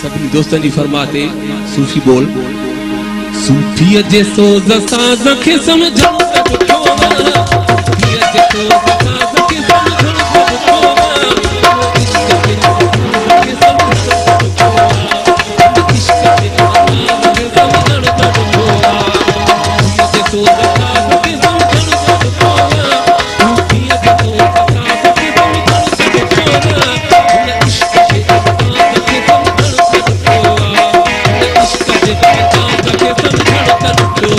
सभी दोस्तनि फरमाते सूफी बोल सूफी जे सोज़ साज़ खे समझण ॾुखियो सूफी जे सोज़ साज़ खे समझण ॾुखियो इश्क जे आवाज़ खे समझण ॾुखियो इश्क जे आवाज़ खे समझण ॾुखियो सूफी जे सोज़ साज़ खे समझण ॾुखियो सूफी जे सोज़ साज़ खे समझण ॾुखियो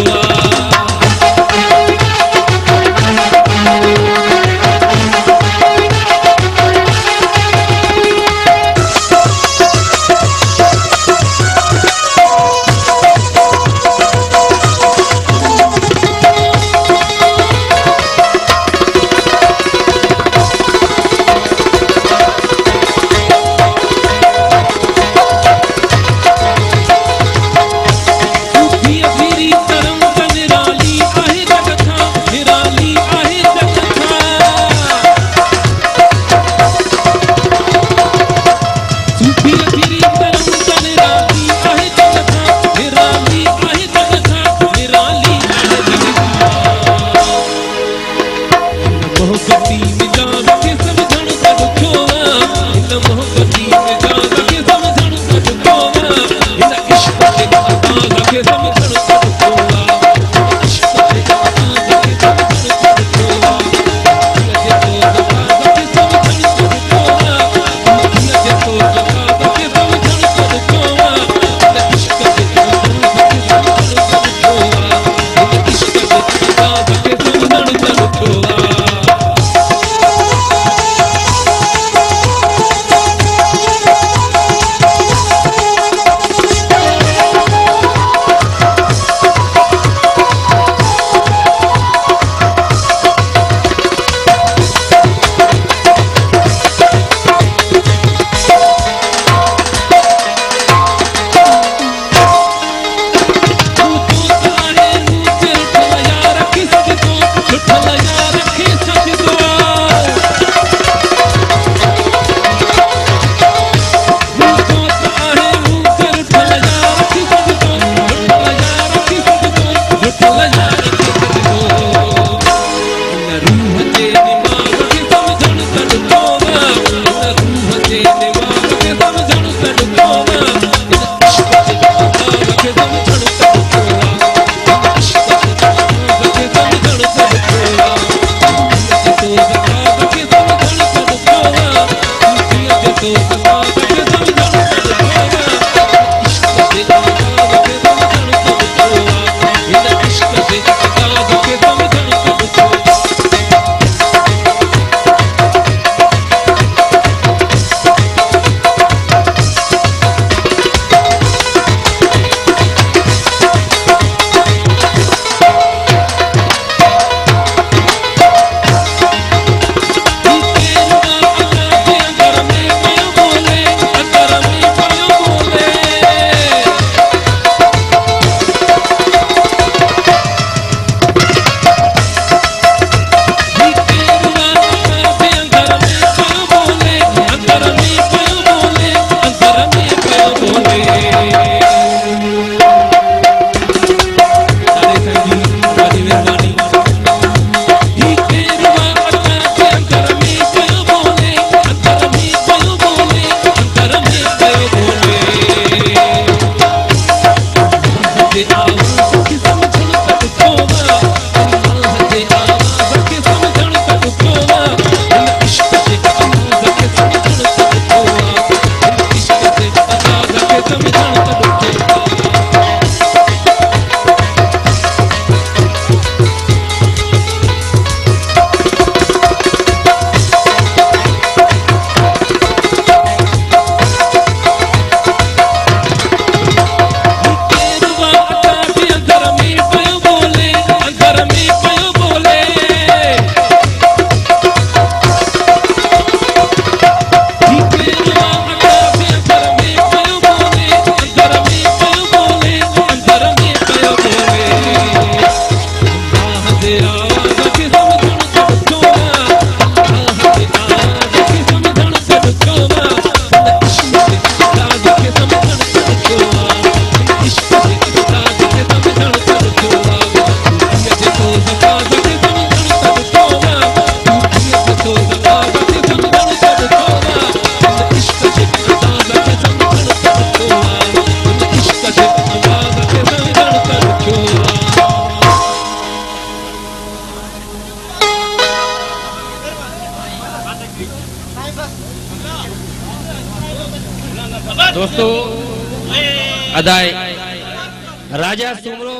इश्क जे आवाज़ खे समझण ॾुखियो इश्क जे आवाज़ खे समझण ॾुखियो दोस्तों अदाए राजा सुमरो